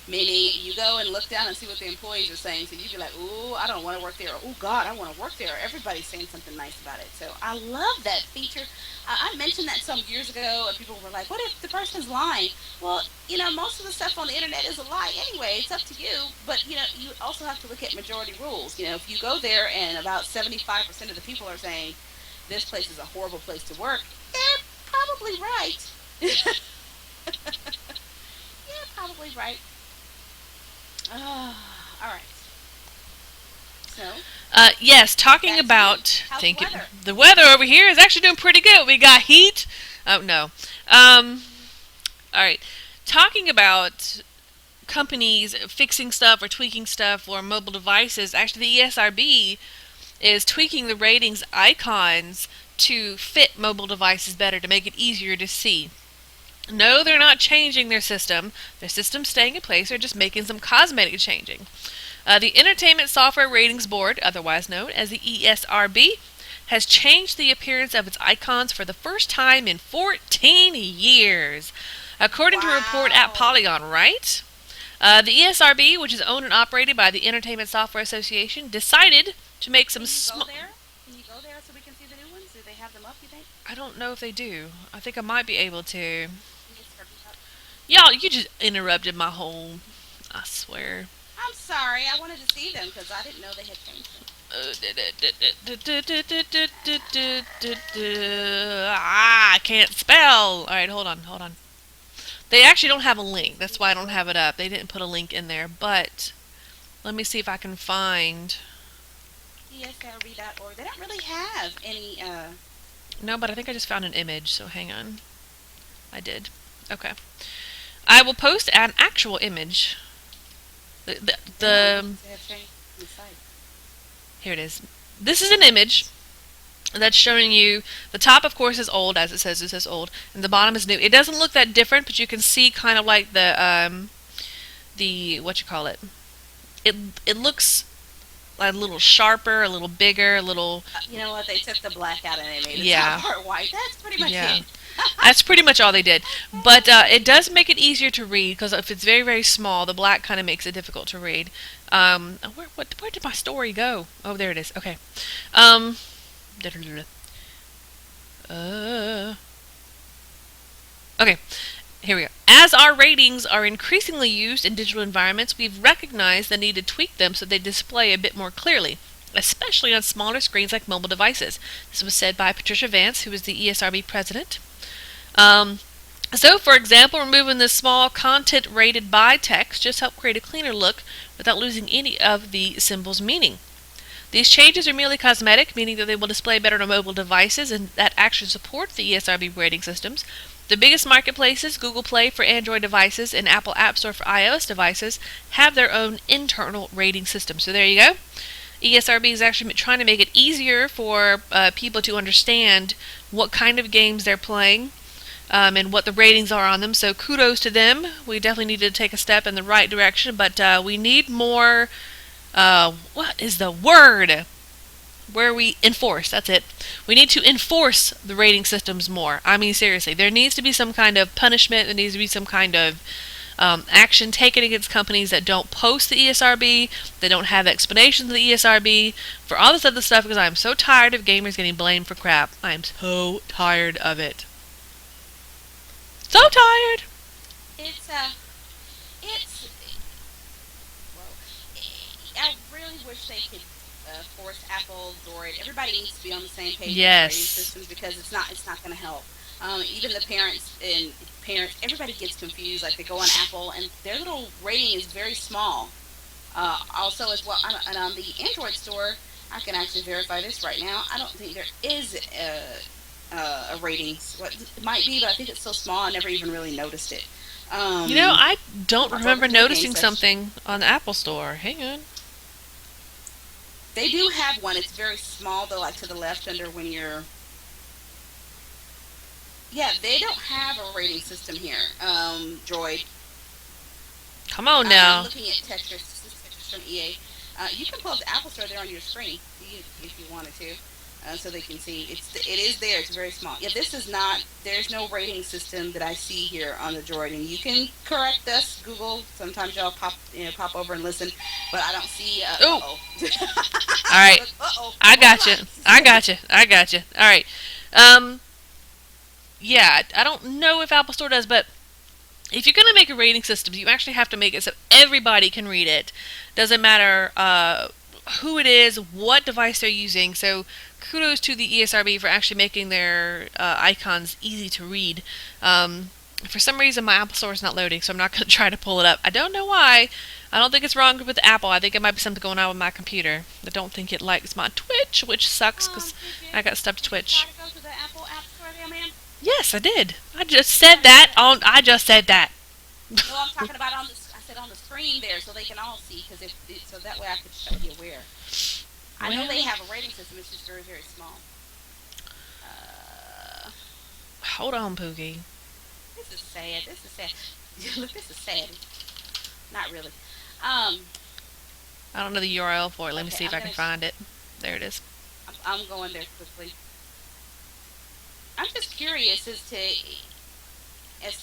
Meaning, you go and look down and see what the employees are saying. So you'd be like, "Ooh, I don't want to work there." Or, "Oh God, I want to work there." Everybody's saying something nice about it. So I love that feature. I mentioned that some years ago, and people were like, "What if the person's lying?" Well, most of the stuff on the internet is a lie anyway. It's up to you. But you also have to look at majority rules. If you go there and about 75% of the people are saying this place is a horrible place to work, they're probably right. Yeah, probably right. All right. So Yes, talking back to you. about How's the thinking weather? the weather over here is actually doing pretty good. We got heat. Oh no. Um, all right. Talking about companies fixing stuff or tweaking stuff for mobile devices, actually the ESRB is tweaking the ratings icons to fit mobile devices better to make it easier to see. No, they're not changing their system. Their system's staying in place. They're just making some cosmetic changing. The Entertainment Software Ratings Board, otherwise known as the ESRB, has changed the appearance of its icons for the first time in 14 years, according to a report at Wow. Polygon, right? The ESRB, which is owned and operated by the Entertainment Software Association, decided to make some Can you go small. there? Can you go there so we can see the new ones? Do they have them up, you think? I don't know if they do. I think I might be able to. ESRB. Y'all, you just interrupted my whole. I swear. I'm sorry. I wanted to see them because I didn't know they had changed them. I can't spell. Alright, hold on, hold on. They actually don't have a link. That's why I don't have it up. They didn't put a link in there. But let me see if I can find. ESRB.org. They don't really have any. No, but I think I just found an image. So hang on. I did. Okay. I will post an actual image. The They have changed the site. Here it is. This is an image that's showing you the top, of course, is old, as it says old, and the bottom is new. It doesn't look that different, but you can see kind of like the what you call it. It looks a little sharper, a little bigger, a little. You know what? They took the black out and they made the Yeah. top part white. That's pretty much Yeah. it. That's pretty much all they did. But it does make it easier to read because if it's very, very small, the black kind of makes it difficult to read. Where did my story go? Oh, there it is. Okay. Um, uh, okay. Here we go. As our ratings are increasingly used in digital environments, we've recognized the need to tweak them so they display a bit more clearly, especially on smaller screens like mobile devices. This was said by Patricia Vance, who is the ESRB president. Um, so, for example, removing the small content rated by text just help create a cleaner look without losing any of the symbol's meaning. These changes are merely cosmetic, meaning that they will display better on mobile devices and that actually support the ESRB rating systems. The biggest marketplaces, Google Play for Android devices and Apple App Store for iOS devices, have their own internal rating system. So there you go. ESRB is actually trying to make it easier for people to understand what kind of games they're playing and what the ratings are on them. So kudos to them. We definitely need to take a step in the right direction, but we need more. What is the word? Where we enforce. That's it. We need to enforce the rating systems more. I mean, seriously, there needs to be some kind of punishment. There needs to be some kind of action taken against companies that don't post the ESRB, that don't have explanations of the ESRB, for all this other stuff, because I'm so tired of gamers getting blamed for crap. I am so tired of it. So tired. It's it's well, I really wish they could force Apple, Droid. Everybody needs to be on the same page with the rating Yes. systems because it's not going to help. Even the parents, everybody gets confused. Like they go on Apple and their little rating is very small. Also, as well, and on the Android store, I can actually verify this right now. I don't think there is a ratings. What it might be, but I think it's so small. I never even really noticed it. I don't I remember over to the game noticing section. something on the Apple Store. Hang on. They do have one. It's very small though, like to the left under when you're. Yeah, they don't have a rating system here. Droid. Come on I'm now. looking at textures. This is textures from EA. You can pull up the Apple Store there on your screen if you wanted to. so they can see. It is there. It's very small. Yeah, this is not. There's no rating system that I see here on the Droid, and you can correct us, Google. Sometimes y'all pop over and listen, but I don't see. Oh, Oh, all right. look. Oh, I more got you. lights. I got you. I got you. All right. Um, yeah, I don't know if Apple Store does, but if you're going to make a rating system, you actually have to make it so everybody can read it. Doesn't matter who it is, what device they're using. So kudos to the ESRB for actually making their icons easy to read. For some reason, my Apple Store is not loading, so I'm not going to try to pull it up. I don't know why. I don't think it's wrong with Apple. I think it might be something going on with my computer. I don't think it likes my Twitch, which sucks because I got stuck to Did you Twitch. try to go to the Apple App Store there, man? Yes, I did. I just said that on. I just said that. No, I'm talking about on the. I said on the screen there, so they can all see. Because so that way I could be aware. I know Well, they have a rating system. It's just very, very small. Uh, hold on, Pookie. this is sad. This is sad. Look, this is sad. Not really. Um. I don't know the URL for it. Let me Okay, see if I can find it. There it is. I'm going there quickly. I'm just curious as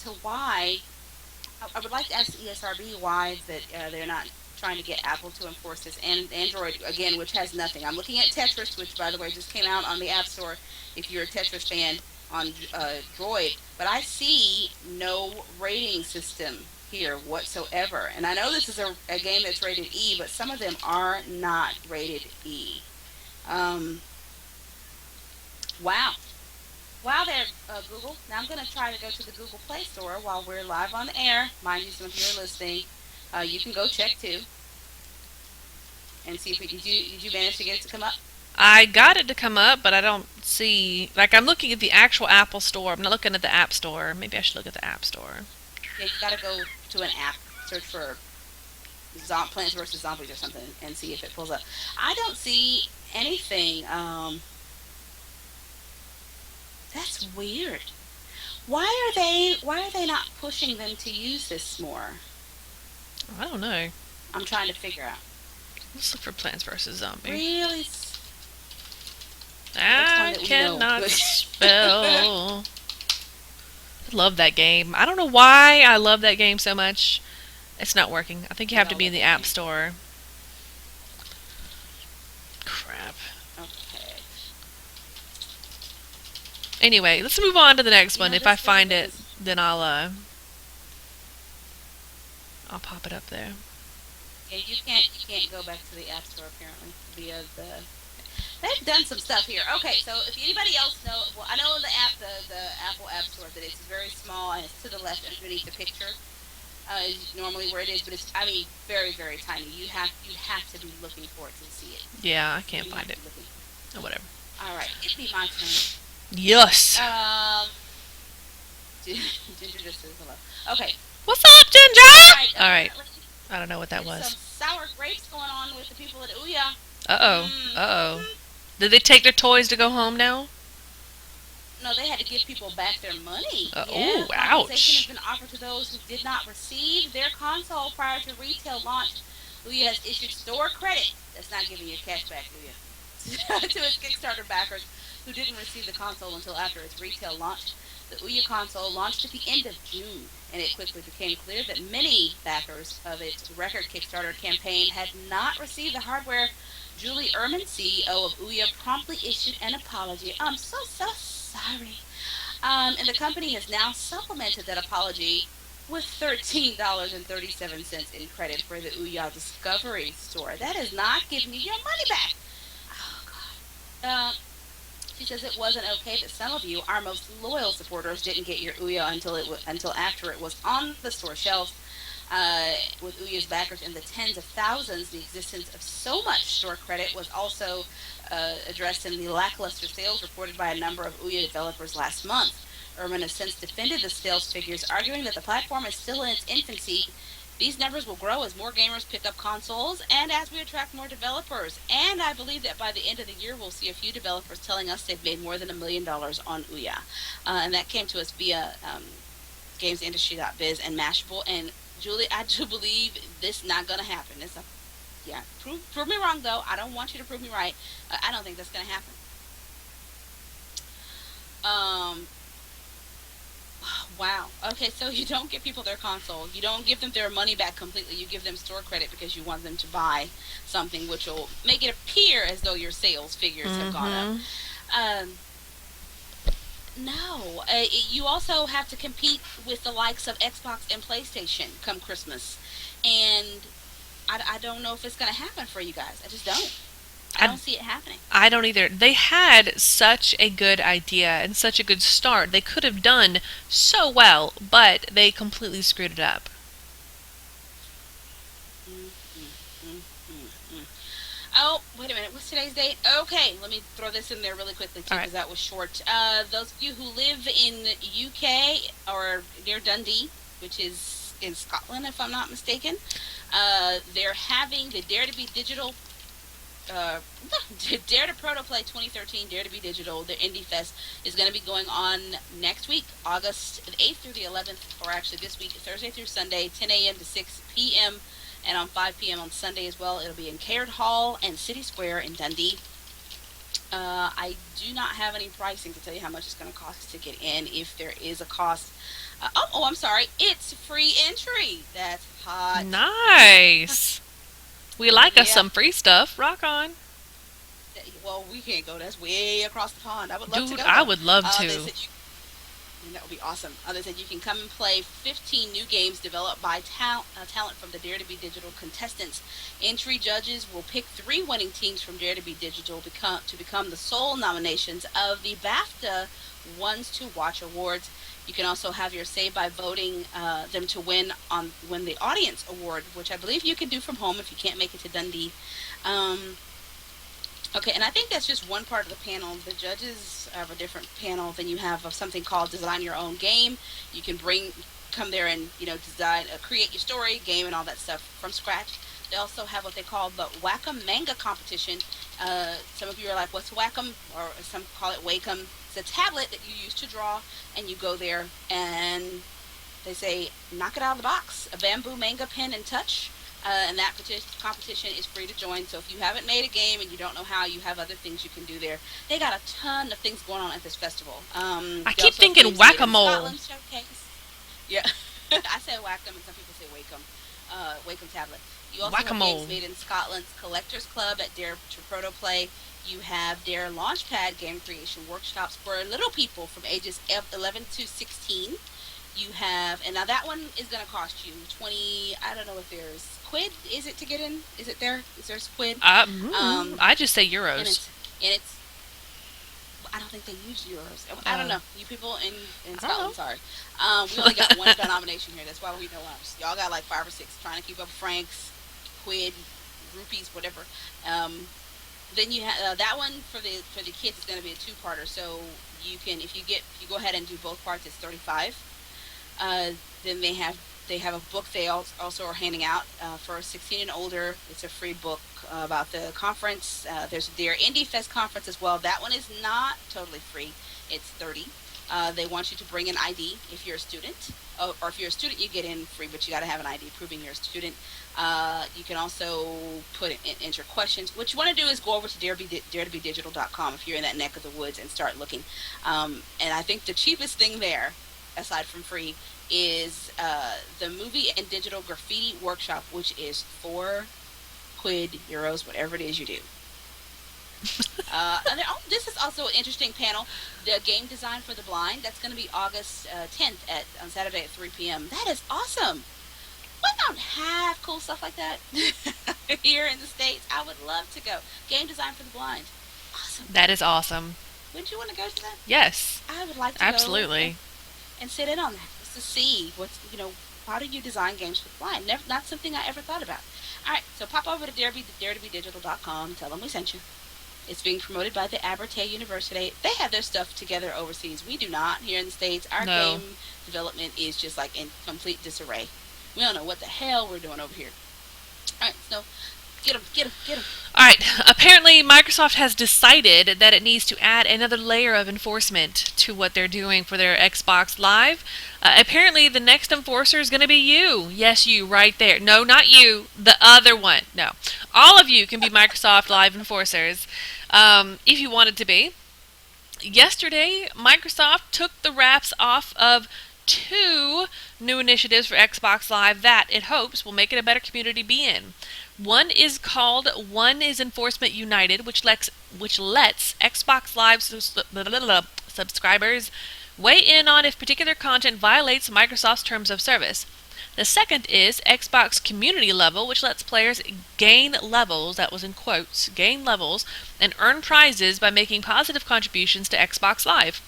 to why. I would like to ask the ESRB why that they're not trying to get Apple to enforce this, and Android again, which has nothing. I'm looking at Tetris, which by the way just came out on the App Store. If you're a Tetris fan on Droid, but I see no rating system here whatsoever. And I know this is a game that's rated E, but some of them are not rated E. Um, wow. Wow there, Google. Now I'm going to try to go to the Google Play Store while we're live on the air. Mind you, some of you are listening. You can go check too and see if did you manage to get it to come up? I got it to come up, but I don't see. Like, I'm looking at the actual Apple Store. I'm not looking at the App Store. Maybe I should look at the App Store. Yeah, you got to go to an app, search for Plants vs Zombies or something, and see if it pulls up. I don't see anything. That's weird. Why are they not pushing them to use this more? I don't know. I'm trying to figure out. Let's look for Plants vs. Zombies. Really? I that we cannot know? spell. I love that game. I don't know why I love that game so much. It's not working. I think you have to be in the App Store. Crap. Okay. Anyway, let's move on to the next one. If I this find game it, is- then I'll pop it up there. Yeah, you can't go back to the App Store apparently via the. They've done some stuff here. Okay, so if anybody else well, I know the Apple App Store that it's very small and it's to the left underneath the picture. Is normally where it is, but it's very, very tiny. You have to be looking for it to see it. Yeah, I can't You find have it. to be looking. Oh, whatever. All right, it'd be my turn. Yes. Ginger just says hello. Okay. What's up, Ginger? All All right. let's see. I don't know what that There's was. some sour grapes going on with the people at Ouya. Uh-oh. Uh-oh. Did they take their toys to go home now? No, they had to give people back their money. Ooh, Compensation has ouch. been offered to those who did not receive their console prior to retail launch. Ouya has issued store credit. That's not giving you cash back, Ouya. To its Kickstarter backers who didn't receive the console until after its retail launch. The Ouya console launched at the end of June, and it quickly became clear that many backers of its record Kickstarter campaign had not received the hardware. Julie Ehrman, CEO of Ouya, promptly issued an apology. I'm so sorry. And the company has now supplemented that apology with $13.37 in credit for the Ouya Discovery Store. That is not giving you your money back. Oh, God. She says it wasn't okay that some of you, our most loyal supporters, didn't get your Ouya until after it was on the store shelves. With Ouya's backers in the tens of thousands, the existence of so much store credit was also addressed in the lackluster sales reported by a number of Ouya developers last month. Ehrman has since defended the sales figures, arguing that the platform is still in its infancy. These numbers will grow as more gamers pick up consoles and as we attract more developers. And I believe that by the end of the year, we'll see a few developers telling us they've made more than $1 million on Ouya. And that came to us via gamesindustry.biz and Mashable. And Julie, I do believe this not going to happen. Prove me wrong, though. I don't want you to prove me right. I don't think that's going to happen. Um, wow. Okay, so you don't give people their console. You don't give them their money back completely. You give them store credit because you want them to buy something, which will make it appear as though your sales figures have gone up. Mm-hmm. Um, no, you also have to compete with the likes of Xbox and PlayStation come Christmas, and I don't know if it's going to happen for you guys. I just don't. I I, don't see it happening. I don't either. They had such a good idea and such a good start. They could have done so well, but they completely screwed it up. Mm, mm, mm, mm, mm. Oh, wait a minute. What's today's date? Okay, let me throw this in there really quickly too, All right. because that was short. Those of you who live in UK or near Dundee, which is in Scotland, if I'm not mistaken, they're having the Dare to Be Digital. Uh, Dare to Proto Play 2013, Dare to Be Digital, the Indie Fest is going to be going on next week, August the 8th through the 11th, or actually this week, Thursday through Sunday, 10 a.m. to 6 p.m., and on 5 p.m. on Sunday as well. It'll be in Caird Hall and City Square in Dundee. I do not have any pricing to tell you how much it's going to cost to get in, if there is a cost. I'm sorry, it's free entry. That's hot. Nice. We like us Yeah. some free stuff. Rock on. Well, we can't go. That's way across the pond. I would love to Dude, go I though. would love They to. said and that would be awesome. They said you can come and play 15 new games developed by talent from the Dare to Be Digital contestants. Entry judges will pick 3 winning teams from Dare to Be Digital to become the sole nominations of the BAFTA Ones to Watch Awards. You can also have your say by voting them to win the audience award, which I believe you can do from home if you can't make it to Dundee. Um, Okay, and I think that's just one part of the panel. The judges have a different panel. Then you have something called Design Your Own Game. You can come there and design, create your story, game, and all that stuff from scratch. They also have what they call the Wacom Manga Competition. Some of you are like, "What's Wacom?" Or some call it Wacom. It's a tablet that you use to draw, and you go there and they say, knock it out of the box. A bamboo manga pen and touch. And that competition is free to join. So if you haven't made a game and you don't know how, you have other things you can do there. They got a ton of things going on at this festival. I They keep also have thinking games made in whack-a-mole. Scotland showcase. Yeah, I said Wacom, and some people say Wacom. Wacom tablet. You also have games Whack-a-mole. made in Scotland's Collectors Club at Dare to Proto Play. You have Dare Launchpad game creation workshops for little people from ages 11 to 16. You have, and now that one is going to cost you 20. I don't know if there's quid. Is it to get in? Is it there? Is there quid? Um, I just say and euros. it's. I don't think they use euros. I don't Oh, know. You people in I don't Scotland, sorry. We only got one denomination here. That's why we know ours. Y'all got like 5 or 6 trying to keep up francs, quid, rupees, whatever. Um, then you have that one for the kids is going to be a two-parter. So you can if you go ahead and do both parts, it's 35. Then they have a book they also are handing out for 16 and older. It's a free book about the conference. There's their Indie Fest conference as well. That one is not totally free. It's 30. They want you to bring an ID if you're a student, or if you're a student, you get in free, but you got to have an ID proving you're a student. You can also enter questions. What you want to do is go over to daretoBedigital.com if you're in that neck of the woods and start looking. And I think the cheapest thing there, aside from free, is the movie and digital graffiti workshop, which is 4 quid, euros, whatever it is you do. This is also an interesting panel. The game design for the blind. That's going to be August 10th on Saturday at 3 p.m. That is awesome. We don't have cool stuff like that here in the States. I would love to go. Game design for the blind. Awesome. that is awesome. Wouldn't you want to go to that? Yes, I would like to go absolutely. and sit in on that just to see how do you design games for the blind? Never, not something I ever thought about. All right, so pop over to daretoBedigital.com. Tell them we sent you. It's being promoted by the Abertay University. They have their stuff together overseas. We do not here in the States. Our No. game development is just like in complete disarray. We don't know what the hell we're doing over here. All right, so get them, get them, get them. All right. Apparently, Microsoft has decided that it needs to add another layer of enforcement to what they're doing for their Xbox Live. Apparently, the next enforcer is going to be you. Yes, you, right there. No, not you. The other one. No. All of you can be Microsoft Live enforcers if you wanted to be. yesterday, Microsoft took the wraps off of two new initiatives for Xbox Live that it hopes will make it a better community to be in. One is Enforcement United, which lets Xbox Live subscribers weigh in on if particular content violates Microsoft's terms of service. The second is Xbox Community Level, which lets players gain levels, that was in quotes, gain levels, and earn prizes by making positive contributions to Xbox Live.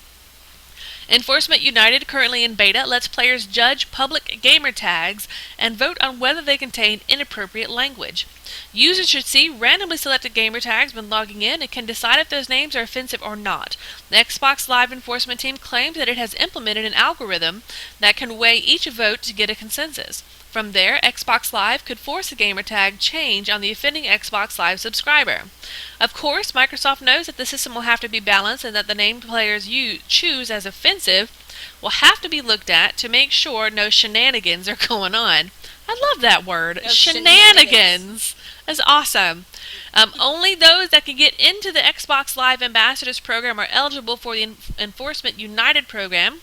Enforcement United, currently in beta, lets players judge public gamer tags and vote on whether they contain inappropriate language. Users should see randomly selected gamer tags when logging in and can decide if those names are offensive or not. The Xbox Live enforcement team claims that it has implemented an algorithm that can weigh each vote to get a consensus. From there, Xbox Live could force a gamer tag change on the offending Xbox Live subscriber. Of course, Microsoft knows that the system will have to be balanced and that the name players choose as offensive will have to be looked at to make sure no shenanigans are going on. I love that word. No Shenanigans. That's awesome. Only those that can get into the Xbox Live Ambassadors program are eligible for the Enforcement United program.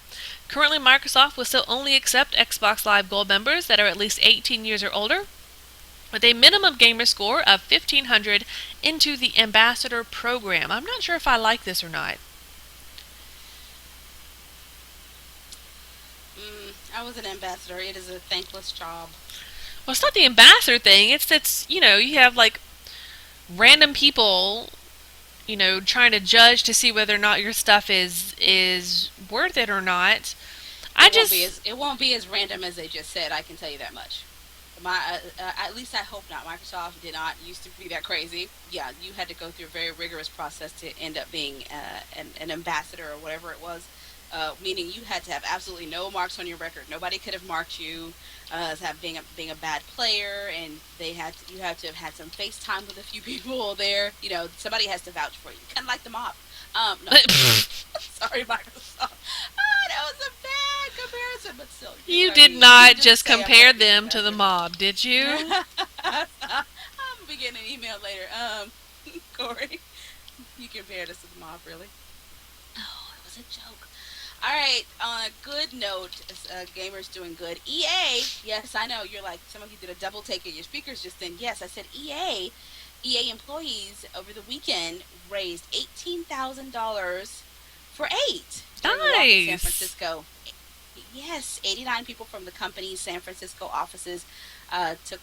Currently, Microsoft will still only accept Xbox Live Gold members that are at least 18 years or older, with a minimum gamer score of 1500 into the Ambassador program. I'm not sure if I like this or not. I was an ambassador. It is a thankless job. Well, it's not the Ambassador thing. It's you have like random people, trying to judge to see whether or not your stuff is worth it or not. It won't be as random as they just said. I can tell you that much. At least I hope not. Microsoft did not used to be that crazy. Yeah, you had to go through a very rigorous process to end up being an ambassador or whatever it was. Meaning you had to have absolutely no marks on your record. Nobody could have marked you as being a bad player, and you had to have had some FaceTime with a few people there. Somebody has to vouch for you, kind of like the mob. No, sorry, Microsoft. That was a bad comparison, but still. You did not just compare them to the mob, did you? I'm gonna be getting an email later. Cori, you compared us to the mob, really? Oh, it was a joke. All right. On a good note, gamers doing good. EA, yes, I know you're like some of you did a double take at your speakers just then. Yes, I said EA. EA employees over the weekend raised $18,000 for AIDS. Nice. San Francisco. Yes, 89 people from the company's San Francisco offices took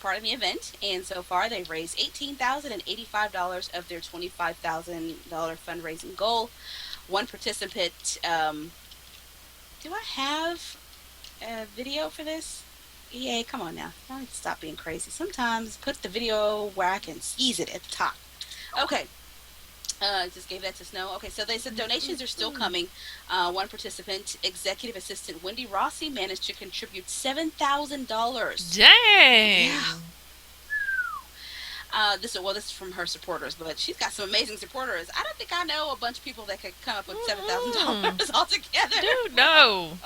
part in the event, and so far they've raised $18,085 of their $25,000 fundraising goal. One participant, do I have a video for this? EA, come on now. I need to stop being crazy. Sometimes put the video where I can seize it at the top. Okay. Just gave that to Snow. Okay, so they said donations are still coming. One participant, executive assistant Wendy Rossi, managed to contribute $7,000. Dang. Yeah. This is from her supporters, but she's got some amazing supporters. I don't think I know a bunch of people that could come up with $7,000 altogether. Dude, no.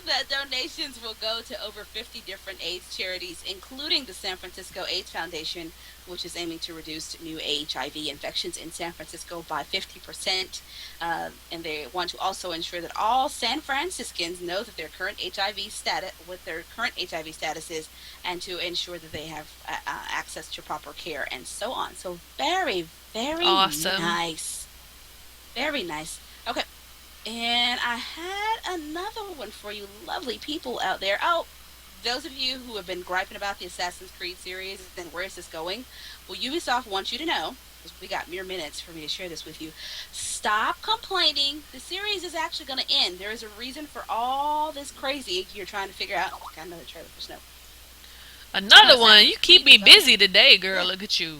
The donations will go to over 50 different AIDS charities, including the San Francisco AIDS Foundation, which is aiming to reduce new HIV infections in San Francisco by 50%. And they want to also ensure that all San Franciscans know that their current HIV status is, and to ensure that they have access to proper care and so on. So very, very awesome. Nice. Very nice. Okay. And I had another one for you lovely people out there. Oh, those of you who have been griping about the Assassin's Creed series and where is this going, well, Ubisoft wants you to know, because we got mere minutes for me to share this with you, stop complaining. The series is actually going to end. There is a reason for all this crazy you're trying to figure out. Oh, got another trailer for Snow. Another one. You keep me busy today, girl. Look at you.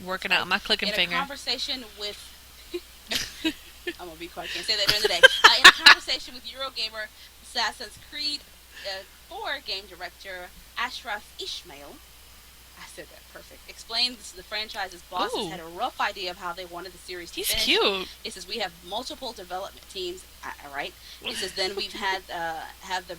Working out my clicking finger. In a conversation with... I'm going to be quiet. I can't say that during the day. In a conversation with Eurogamer, Assassin's Creed 4 game director Ashraf Ishmael, I said that perfect, explained the franchise's bosses had a rough idea of how they wanted the series to finish. He's cute. He says, we have multiple development teams. All right. He says, then we've have the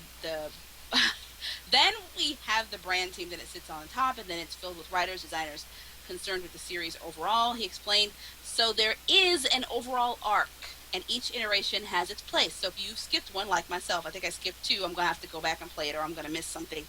then we have the brand team that it sits on top, and then it's filled with writers, designers, concerned with the series overall. He explained, so there is an overall arc, and each iteration has its place. So if you skipped one, like myself, I think I skipped two, I'm going to have to go back and play it, or I'm going to miss something.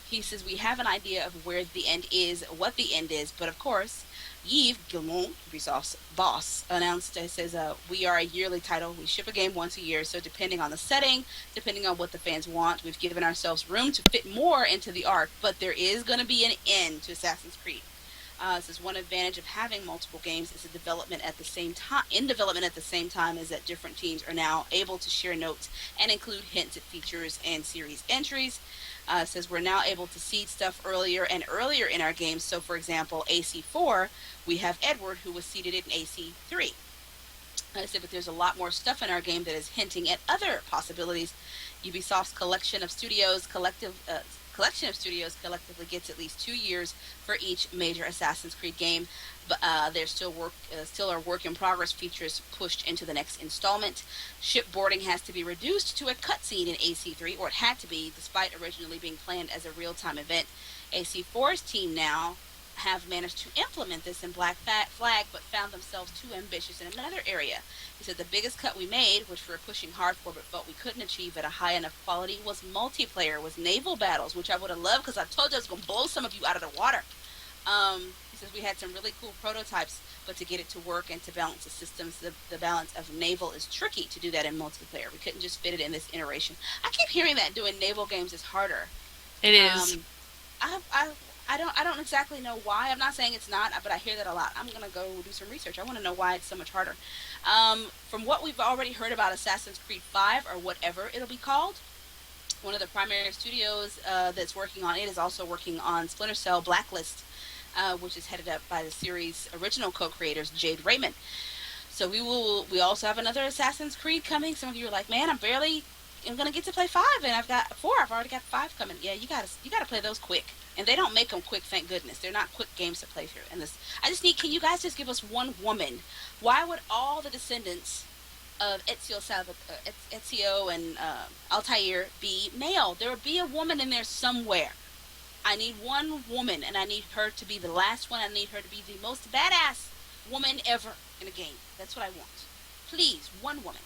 He says, we have an idea of where the end is, what the end is, but of course, Yves Guillemot, Ubisoft's boss, announced, it says, we are a yearly title. We ship a game once a year, so depending on the setting, depending on what the fans want, we've given ourselves room to fit more into the arc, but there is going to be an end to Assassin's Creed. Says one advantage of having multiple games is the development at the same time. In development at the same time is that different teams are now able to share notes and include hints at features and series entries. Says we're now able to seed stuff earlier and earlier in our games. So, for example, AC4, we have Edward, who was seeded in AC3. I said, but there's a lot more stuff in our game that is hinting at other possibilities. Ubisoft's collection of studios collectively gets at least 2 years for each major Assassin's Creed game, but there's still are work in progress features pushed into the next installment. Shipboarding has to be reduced to a cutscene in AC3, or it had to be, despite originally being planned as a real-time event. AC4's team now have managed to implement this in Black Flag, but found themselves too ambitious in another area. He said the biggest cut we made, which we were pushing hard for but felt we couldn't achieve at a high enough quality, was multiplayer, was naval battles, which I would have loved because I told you I was going to blow some of you out of the water. He says we had some really cool prototypes, but to get it to work and to balance the systems, the balance of naval is tricky to do that in multiplayer. We couldn't just fit it in this iteration. I keep hearing that doing naval games is harder. It is. I don't exactly know why. I'm not saying it's not, but I hear that a lot. I'm going to go do some research. I want to know why it's so much harder. From what we've already heard about Assassin's Creed 5, or whatever it'll be called, one of the primary studios that's working on it is also working on Splinter Cell Blacklist, which is headed up by the series' original co-creators, Jade Raymond. So we also have another Assassin's Creed coming. Some of you are like, man, I'm going to get to play 5, and I've got 4. I've already got 5 coming. Yeah, you gotta play those quick. And they don't make them quick, thank goodness. They're not quick games to play through. And can you guys just give us one woman? Why would all the descendants of Ezio and Altair be male? There would be a woman in there somewhere. I need one woman, and I need her to be the last one. I need her to be the most badass woman ever in a game. That's what I want. Please, one woman.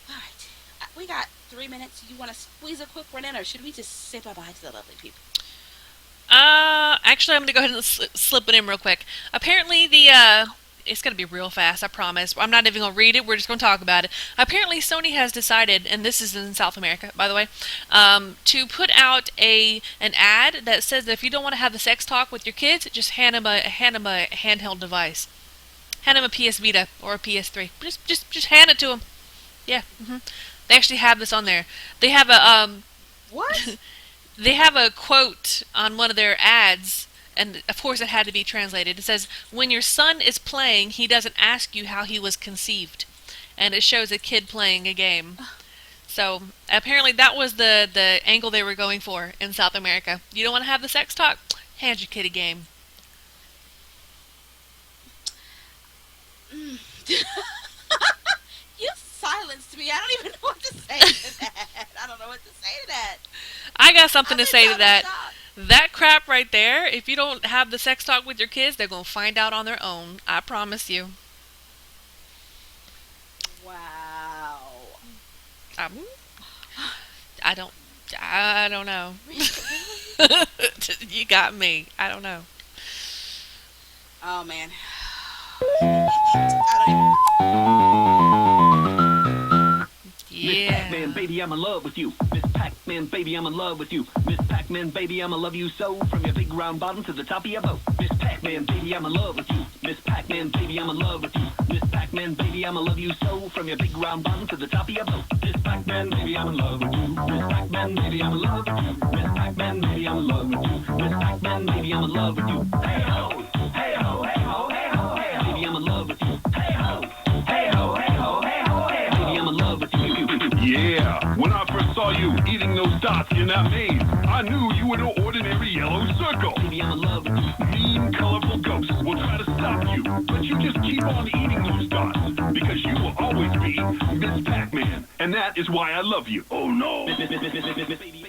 All right. We got 3 minutes. You want to squeeze a quick run in, or should we just say bye-bye to the lovely people? Actually, I'm going to go ahead and slip it in real quick. Apparently, it's going to be real fast, I promise. I'm not even going to read it. We're just going to talk about it. Apparently, Sony has decided, and this is in South America, by the way, to put out an ad that says that if you don't want to have the sex talk with your kids, just hand them a handheld device. Hand them a PS Vita or a PS3. Just hand it to them. Yeah. They actually have this on there. They have a What? They have a quote on one of their ads, and of course it had to be translated. It says, "When your son is playing, he doesn't ask you how he was conceived," and it shows a kid playing a game. So apparently that was the angle they were going for in South America. You don't want to have the sex talk? Hand your kid a game. You silenced me. I don't even know what to say to that. I don't know what to say to that. I got something to say to that. Shocked. That crap right there, if you don't have the sex talk with your kids, they're going to find out on their own. I promise you. Wow. I don't know. Really? You got me. I don't know. Oh, man. I don't even... Yeah. Miss Pac-Man, baby, I'm in love with you. Miss Pac-Man, baby, I'm in love with you. Miss Pac-Man, baby, I'ma love you so. From your big round bottom to the top of your boat. Miss Pac-Man, baby, I'm in love with you. Miss Pac-Man, baby, I'm in love with you. Miss Pac-Man, baby, I'ma love you so. From your big round bottom to the top of your boat. Miss Pac-Man, baby, I'm in love with you. Miss Pac-Man, baby, I'm in love with you. Miss Pac-Man, baby, I'm in love with you. Miss Pac-Man, baby, I'm in love with you. Hey ho, hey ho, hey ho, hey ho, hey ho. Baby, I'm in love with you. Hey ho, hey ho, hey ho, hey ho, hey ho. Baby, I'm in love with you. Yeah, when I first saw you eating those dots in that maze, I knew you were no ordinary yellow circle. Baby, I'm in love with you. Mean, colorful ghosts will try to stop you, but you just keep on eating those dots, because you will always be Miss Pac-Man, and that is why I love you. Oh no! Miss, baby,